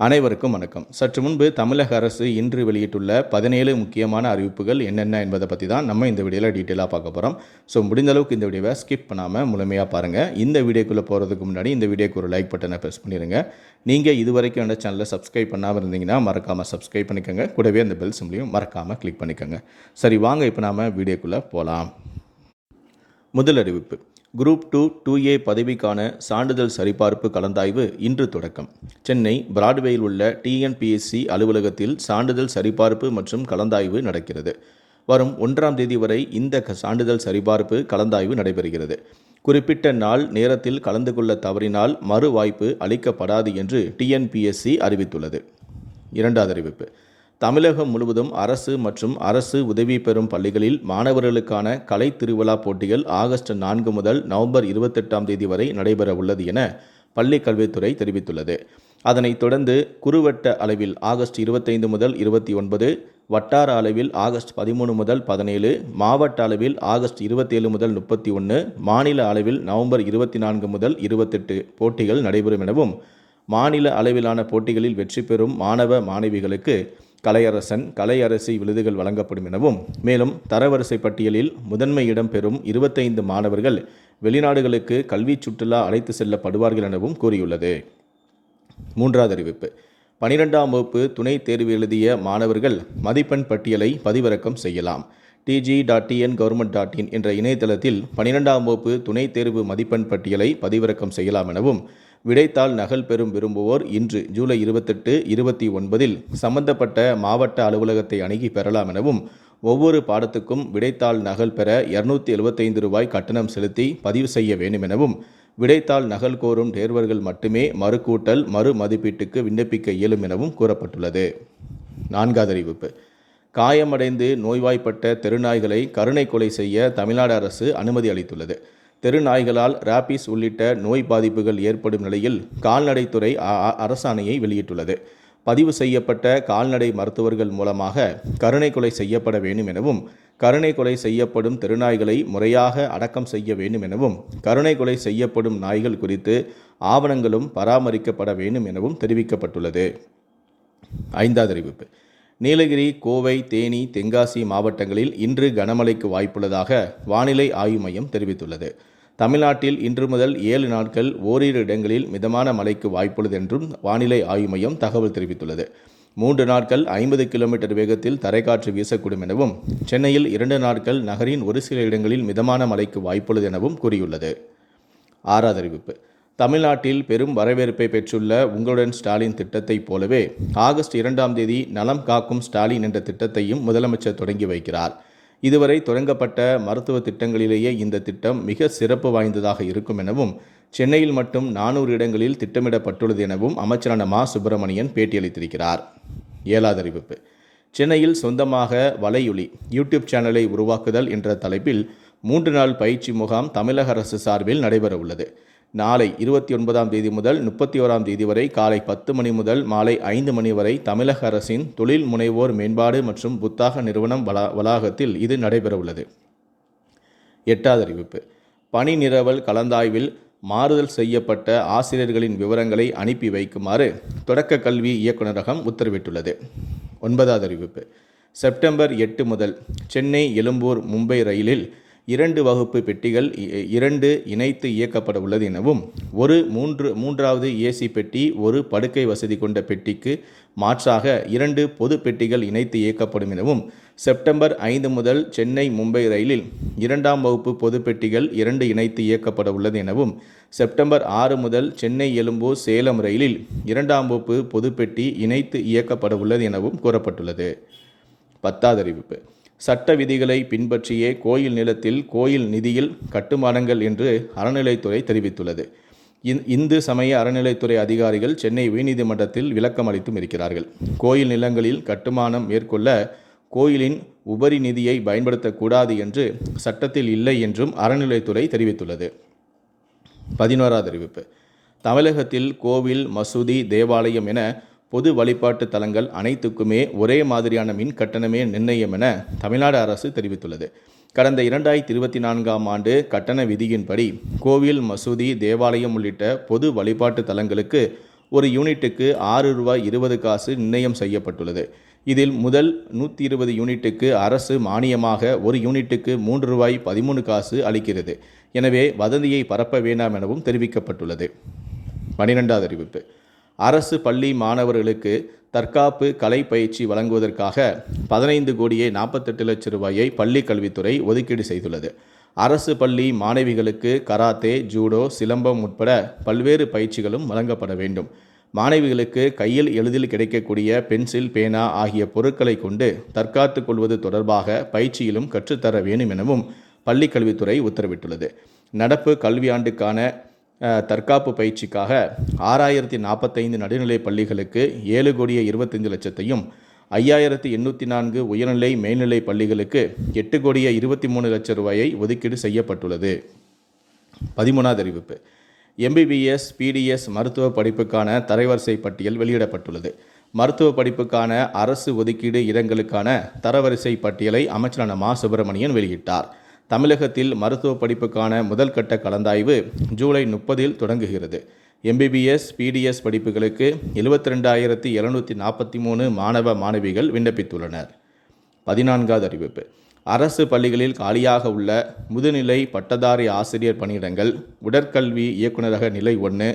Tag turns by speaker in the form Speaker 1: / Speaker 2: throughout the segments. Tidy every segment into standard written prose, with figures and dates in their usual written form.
Speaker 1: அனைவருக்கும் வணக்கம். சற்று முன்பு தமிழக அரசு இன்று வெளியிட்டுள்ள 17 முக்கியமான அறிவிப்புகள் என்னென்ன என்பதை பற்றி தான் நம்ம இந்த வீடியோவில் டீட்டெயிலாக பார்க்க போகிறோம். ஸோ முடிந்த அளவுக்கு இந்த வீடியோவை ஸ்கிப் பண்ணாமல் முழுமையாக பாருங்கள். இந்த வீடியோக்குள்ளே போகிறதுக்கு முன்னாடி இந்த வீடியோக்கு ஒரு லைக் பட்டனை ப்ரெஸ் பண்ணிடுங்க. நீங்கள் இது வரைக்கும் என்னோட சேனலை சப்ஸ்கிரைப் பண்ணாமல் இருந்தீங்கன்னா மறக்காமல் சப்ஸ்கிரைப் பண்ணிக்கோங்க. கூடவே அந்த பெல் சிம்லையும் மறக்காமல் கிளிக் பண்ணிக்கோங்க. சரி, வாங்க இப்போ நாம் வீடியோக்குள்ளே போகலாம். முதல் அறிவிப்பு. குரூப் 2 2A பதவிக்கான சான்றிதழ் சரிபார்ப்பு கலந்தாய்வு இன்று தொடக்கம். சென்னை பிராட்வேயில் உள்ள TNPSC அலுவலகத்தில் சான்றிதழ் சரிபார்ப்பு மற்றும் கலந்தாய்வு நடக்கிறது. வரும் 1ஆம் தேதி வரை இந்த சான்றிதழ் சரிபார்ப்பு கலந்தாய்வு நடைபெறுகிறது. குறிப்பிட்ட நாள் நேரத்தில் கலந்து கொள்ள தவறினால் மறு வாய்ப்பு அளிக்கப்படாது என்று TNPSC அறிவித்துள்ளது. இரண்டாவது அறிவிப்பு. தமிழகம் முழுவதும் அரசு மற்றும் அரசு உதவி பெறும் பள்ளிகளில் மாணவர்களுக்கான கலை திருவிழா போட்டிகள் ஆகஸ்ட் 4 முதல் நவம்பர் 28ஆம் தேதி வரை நடைபெற உள்ளது என பள்ளிக் கல்வித்துறை தெரிவித்துள்ளது. அதனைத் தொடர்ந்து குறுவட்ட அளவில் ஆகஸ்ட் 25 முதல் 29, வட்டார அளவில் ஆகஸ்ட் 13 முதல் 17, மாவட்ட அளவில் ஆகஸ்ட் 27 முதல் 31, மாநில அளவில் நவம்பர் 24 முதல் 28 போட்டிகள் நடைபெறும் எனவும், மாநில அளவிலான போட்டிகளில் வெற்றி பெறும் மாணவ மாணவிகளுக்கு கலையரசன், கலையரசி விருதுகள் வழங்கப்படும் எனவும், மேலும் தரவரிசை பட்டியலில் முதன்மை இடம் பெறும் 25 மாணவர்கள் வெளிநாடுகளுக்கு கல்வி சுற்றுலா அழைத்து செல்லப்படுவார்கள் எனவும் கூறியுள்ளது. மூன்றாவது அறிவிப்பு. 12ஆம் வகுப்பு துணைத் தேர்வு எழுதிய மாணவர்கள் மதிப்பெண் பட்டியலை பதிவிறக்கம் செய்யலாம். tg.tn.government.in என்ற இணையதளத்தில் 12ஆம் வகுப்பு துணைத் தேர்வு மதிப்பெண் பட்டியலை பதிவிறக்கம் செய்யலாம் எனவும், விடைத்தாள் நகல் பெறும் விரும்புவோர் இன்று ஜூலை 28, 29 சம்பந்தப்பட்ட மாவட்ட அலுவலகத்தை அணுகி பெறலாம் எனவும், ஒவ்வொரு பாடத்துக்கும் விடைத்தாள் நகல் பெற ₹275 கட்டணம் செலுத்தி பதிவு செய்ய வேண்டும் எனவும், விடைத்தாள் நகல் கோரும் தேர்வர்கள் மட்டுமே மறுகூட்டல் மறு மதிப்பீட்டுக்கு விண்ணப்பிக்க இயலும் எனவும் கூறப்பட்டுள்ளது. நான்காவது அறிவிப்பு. காயமடைந்து நோய்வாய்ப்பட்ட தெருநாய்களை கருணை கொலை செய்ய தமிழ்நாடு அரசு அனுமதி அளித்துள்ளது. தெருநாய்களால் ராபிஸ் உள்ளிட்ட நோய் பாதிப்புகள் ஏற்படும் நிலையில் கால்நடைத்துறை அரசாணையை வெளியிட்டுள்ளது. பதிவு செய்யப்பட்ட கால்நடை மருத்துவர்கள் மூலமாக கருணை கொலை செய்யப்பட வேண்டும் எனவும், கருணை கொலை செய்யப்படும் தெருநாய்களை முறையாக அடக்கம் செய்ய வேண்டும் எனவும், கருணை கொலை செய்யப்படும் நாய்கள் குறித்து ஆவணங்களும் பராமரிக்கப்பட வேண்டும் எனவும் தெரிவிக்கப்பட்டுள்ளது. ஐந்தாவது அறிவிப்பு. நீலகிரி, கோவை, தேனி, தென்காசி மாவட்டங்களில் இன்று கனமழைக்கு வாய்ப்புள்ளதாக வானிலை ஆய்வு மையம் தெரிவித்துள்ளது. தமிழ்நாட்டில் இன்று முதல் 7 நாட்கள் ஓரிரு இடங்களில் மிதமான மழைக்கு வாய்ப்புள்ளது என்றும் வானிலை ஆய்வு மையம் தகவல் தெரிவித்துள்ளது. 3 நாட்கள் 50 கிலோமீட்டர் வேகத்தில் தரைக்காற்று வீசக்கூடும் எனவும், சென்னையில் 2 நாட்கள் நகரின் ஒரு சில இடங்களில் மிதமான மழைக்கு வாய்ப்புள்ளது எனவும் கூறியுள்ளது. ஆறாவது அறிவிப்பு. தமிழ்நாட்டில் பெரும் வரவேற்பை பெற்றுள்ள உங்களுடன் ஸ்டாலின் திட்டத்தைப் போலவே ஆகஸ்ட் 2ஆம் தேதி நலம் காக்கும் ஸ்டாலின் என்ற திட்டத்தையும் முதலமைச்சர் தொடங்கி வைக்கிறார். இதுவரை தொடங்கப்பட்ட மருத்துவ திட்டங்களிலேயே இந்த திட்டம் மிக சிறப்பு வாய்ந்ததாக இருக்கும் எனவும், சென்னையில் மட்டும் 400 இடங்களில் திட்டமிடப்பட்டுள்ளது எனவும் அமைச்சரான மா. சுப்பிரமணியன் பேட்டியளித்திருக்கிறார். ஏழாவது அறிவிப்பு. சென்னையில் சொந்தமாக வலையொலி யூடியூப் சேனலை உருவாக்குதல் என்ற தலைப்பில் 3 நாள் பயிற்சி முகாம் தமிழக அரசு சார்பில் நடைபெற உள்ளது. நாளை 29ஆம் தேதி முதல் 31ஆம் தேதி வரை காலை 10 மணி முதல் மாலை 5 மணி வரை தமிழக அரசின் தொழில் முனைவோர் மேம்பாடு மற்றும் புத்தாக்க நிறுவனம் வளாகத்தில் இது நடைபெற உள்ளது. எட்டாவது அறிவிப்பு. பணி நிரவல் கலந்தாய்வில் மாறுதல் செய்யப்பட்ட ஆசிரியர்களின் விவரங்களை அனுப்பி வைக்குமாறு தொடக்க கல்வி இயக்குநரகம் உத்தரவிட்டுள்ளது. ஒன்பதாவது அறிவிப்பு. செப்டம்பர் 8 முதல் சென்னை, எழும்பூர், மும்பை ரயிலில் 2 வகுப்பு பெட்டிகள் 2 இணைத்து இயக்கப்பட உள்ளது எனவும், மூன்றாவது ஏசி பெட்டி ஒரு படுக்கை வசதி கொண்ட பெட்டிக்கு மாற்றாக 2 பொது பெட்டிகள் இணைத்து இயக்கப்படும் எனவும், செப்டம்பர் 5 முதல் சென்னை, மும்பை ரயிலில் 2ஆம் வகுப்பு பொது பெட்டிகள் 2 இணைத்து இயக்கப்பட உள்ளது எனவும், செப்டம்பர் 6 முதல் சென்னை, எழும்பூர், சேலம் ரயிலில் 2ஆம் வகுப்பு பொது பெட்டி இணைத்து இயக்கப்பட உள்ளது எனவும் கூறப்பட்டுள்ளது. 10வது அறிவிப்பு. சட்ட விதிகளை பின்பற்றியே கோயில் நிலத்தில் கோயில் நிதியில் கட்டுமானங்கள் என்று அறநிலைத்துறை தெரிவித்துள்ளது. இந்து சமய அறநிலைத்துறை அதிகாரிகள் சென்னை உயர்நீதிமன்றத்தில் விளக்கம் அளித்தும் இருக்கிறார்கள். கோயில் நிலங்களில் கட்டுமானம் மேற்கொள்ள கோயிலின் உபரி நிதியை பயன்படுத்தக்கூடாது என்று சட்டத்தில் இல்லை என்றும் அறநிலைத்துறை தெரிவித்துள்ளது. 11வது அறிவிப்பு. தமிழகத்தில் கோவில், மசூதி, தேவாலயம் என பொது வழிபாட்டு தலங்கள் அனைத்துக்குமே ஒரே மாதிரியான மின் கட்டணமே நிர்ணயம் என தமிழ்நாடு அரசு தெரிவித்துள்ளது. கடந்த 2024ஆம் ஆண்டு கட்டண விதியின்படி கோவில், மசூதி, தேவாலயம் உள்ளிட்ட பொது வழிபாட்டு தலங்களுக்கு ஒரு யூனிட்டுக்கு ரூ. 6.20 நிர்ணயம் செய்யப்பட்டுள்ளது. இதில் முதல் 120 யூனிட்டுக்கு அரசு மானியமாக ஒரு யூனிட்டுக்கு ரூ. 3.13 அளிக்கிறது. எனவே வதந்தியை பரப்ப வேண்டாம் எனவும் தெரிவிக்கப்பட்டுள்ளது. 12வது அறிவிப்பு. அரசு பள்ளி மாணவர்களுக்கு தற்காப்பு கலை பயிற்சி வழங்குவதற்காக 15,48,00,000 பள்ளி கல்வித்துறை ஒதுக்கீடு செய்துள்ளது. அரசு பள்ளி மாணவிகளுக்கு கராத்தே, ஜூடோ, சிலம்பம் உட்பட பல்வேறு பயிற்சிகளும் வழங்கப்பட வேண்டும். மாணவிகளுக்கு கையில் எளிதில் கிடைக்கக்கூடிய பென்சில், பேனா ஆகிய பொருட்களை கொண்டு தற்காத்து கொள்வது தொடர்பாக பயிற்சியிலும் கற்றுத்தர வேண்டும் எனவும் பள்ளி கல்வித்துறை உத்தரவிட்டுள்ளது. நடப்பு கல்வியாண்டுக்கான தற்காப்பு பயிற்சிக்காக 6,045 நடுநிலை பள்ளிகளுக்கு 7,25,00,000 5,804 உயர்நிலை மேல்நிலை பள்ளிகளுக்கு 8,23,00,000 ஒதுக்கீடு செய்யப்பட்டுள்ளது. 13வது அறிவிப்பு. MBBS, PDS மருத்துவ படிப்புக்கான தரவரிசை பட்டியல் வெளியிடப்பட்டுள்ளது. மருத்துவ படிப்புக்கான அரசு ஒதுக்கீடு இடங்களுக்கான தரவரிசை பட்டியலை அமைச்சரான மா. சுப்பிரமணியன் வெளியிட்டார். தமிழகத்தில் மருத்துவ படிப்புக்கான முதல் கட்ட கலந்தாய்வு ஜூலை 30 தொடங்குகிறது. MBBS, PDS படிப்புகளுக்கு 72,743 மாணவ மாணவிகள் விண்ணப்பித்துள்ளனர். 14வது அறிவிப்பு. அரசு பள்ளிகளில் காலியாக உள்ள முதுநிலை பட்டதாரி ஆசிரியர் பணியிடங்கள் உடற்கல்வி இயக்குநரக நிலை 1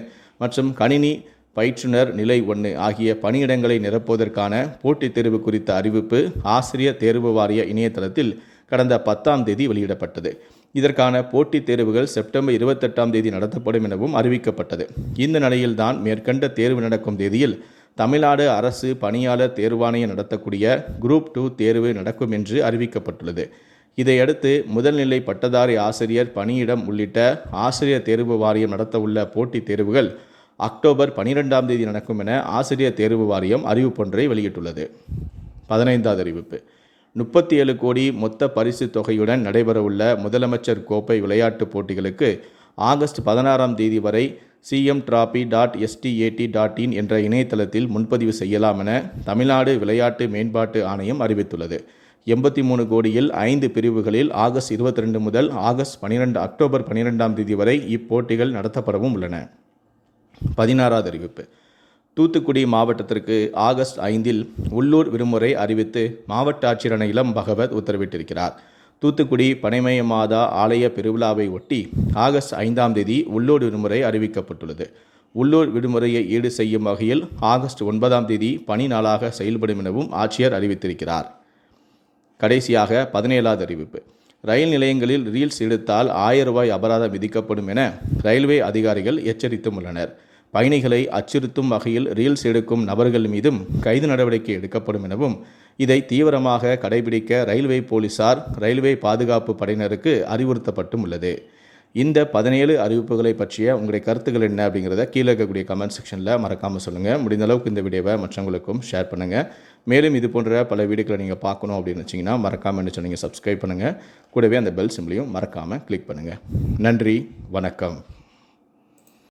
Speaker 1: மற்றும் கணினி பயிற்றுனர் நிலை 1 ஆகிய பணியிடங்களை நிரப்புவதற்கான போட்டித் தேர்வு குறித்த அறிவிப்பு ஆசிரியர் தேர்வு வாரிய இணையதளத்தில் கடந்த 10ஆம் தேதி வெளியிடப்பட்டது. இதற்கான போட்டித் தேர்வுகள் செப்டம்பர் 28ஆம் தேதி நடத்தப்படும் எனவும் அறிவிக்கப்பட்டது. இந்த நிலையில்தான் மேற்கண்ட தேர்வு நடக்கும் தேதியில் தமிழ்நாடு அரசு பணியாளர் தேர்வாணையம் நடத்தக்கூடிய குரூப் 2 தேர்வு நடக்கும் என்று அறிவிக்கப்பட்டுள்ளது. இதையடுத்து முதல்நிலை பட்டதாரி ஆசிரியர் பணியிடம் உள்ளிட்ட ஆசிரியர் தேர்வு வாரியம் நடத்தவுள்ள போட்டித் தேர்வுகள் அக்டோபர் 12ஆம் தேதி நடக்கும் என ஆசிரியர் தேர்வு வாரியம் அறிவிப்பொன்றை வெளியிட்டுள்ளது. 15வது அறிவிப்பு. 37 கோடி மொத்த பரிசு தொகையுடன் நடைபெறவுள்ள முதலமைச்சர் கோப்பை விளையாட்டுப் போட்டிகளுக்கு ஆகஸ்ட் 16ஆம் தேதி வரை cmtrophy.stat.in என்ற இணையதளத்தில் முன்பதிவு செய்யலாம் என தமிழ்நாடு விளையாட்டு மேம்பாட்டு ஆணையம் அறிவித்துள்ளது. 83 கோடியில் 5 பிரிவுகளில் ஆகஸ்ட் 22 முதல் அக்டோபர் 12ஆம் தேதி வரை இப்போட்டிகள் நடத்தப்படவும் உள்ளன. 16வது அறிவிப்பு. தூத்துக்குடி மாவட்டத்திற்கு ஆகஸ்ட் 5 உள்ளூர் விடுமுறை அறிவித்து மாவட்ட ஆட்சியரான இளம் பகவத் உத்தரவிட்டிருக்கிறார். தூத்துக்குடி பனைமய மாதா ஆலய பெருவிழாவை ஒட்டி ஆகஸ்ட் 5ஆம் தேதி உள்ளூர் விடுமுறை அறிவிக்கப்பட்டுள்ளது. உள்ளூர் விடுமுறையை ஈடு செய்யும் வகையில் ஆகஸ்ட் 9ஆம் தேதி பணி நாளாக செயல்படும் எனவும் ஆட்சியர் அறிவித்திருக்கிறார். கடைசியாக 17வது அறிவிப்பு. ரயில் நிலையங்களில் ரீல்ஸ் எடுத்தால் ரூ. 1000 அபராதம் விதிக்கப்படும் என ரயில்வே அதிகாரிகள் எச்சரித்தும் உள்ளனர். பயணிகளை அச்சுறுத்தும் வகையில் ரீல்ஸ் எடுக்கும் நபர்கள் மீதும் கைது நடவடிக்கை எடுக்கப்படும் எனவும் இதை தீவிரமாக கடைபிடிக்க ரயில்வே போலீசார், ரயில்வே பாதுகாப்பு படையினருக்கு அறிவுறுத்தப்பட்டும் உள்ளது. இந்த 17 அறிவிப்புகளை பற்றிய உங்களுடைய கருத்துக்கள் என்ன அப்படிங்கிறத கீழே இருக்கக்கூடிய கமெண்ட் செக்ஷனில் மறக்காமல் சொல்லுங்கள். முடிந்த அளவுக்கு இந்த வீடியோவை மற்றவங்களுக்கும் ஷேர் பண்ணுங்கள். மேலும் இது போன்ற பல வீடியோக்களை நீங்கள் பார்க்கணும் அப்படின்னு வச்சிங்கன்னா மறக்காமல் என்ன சொன்னீங்க சப்ஸ்கிரைப் பண்ணுங்கள். கூடவே அந்த பெல் சிம்பிளையும் மறக்காமல் கிளிக் பண்ணுங்கள். நன்றி, வணக்கம்.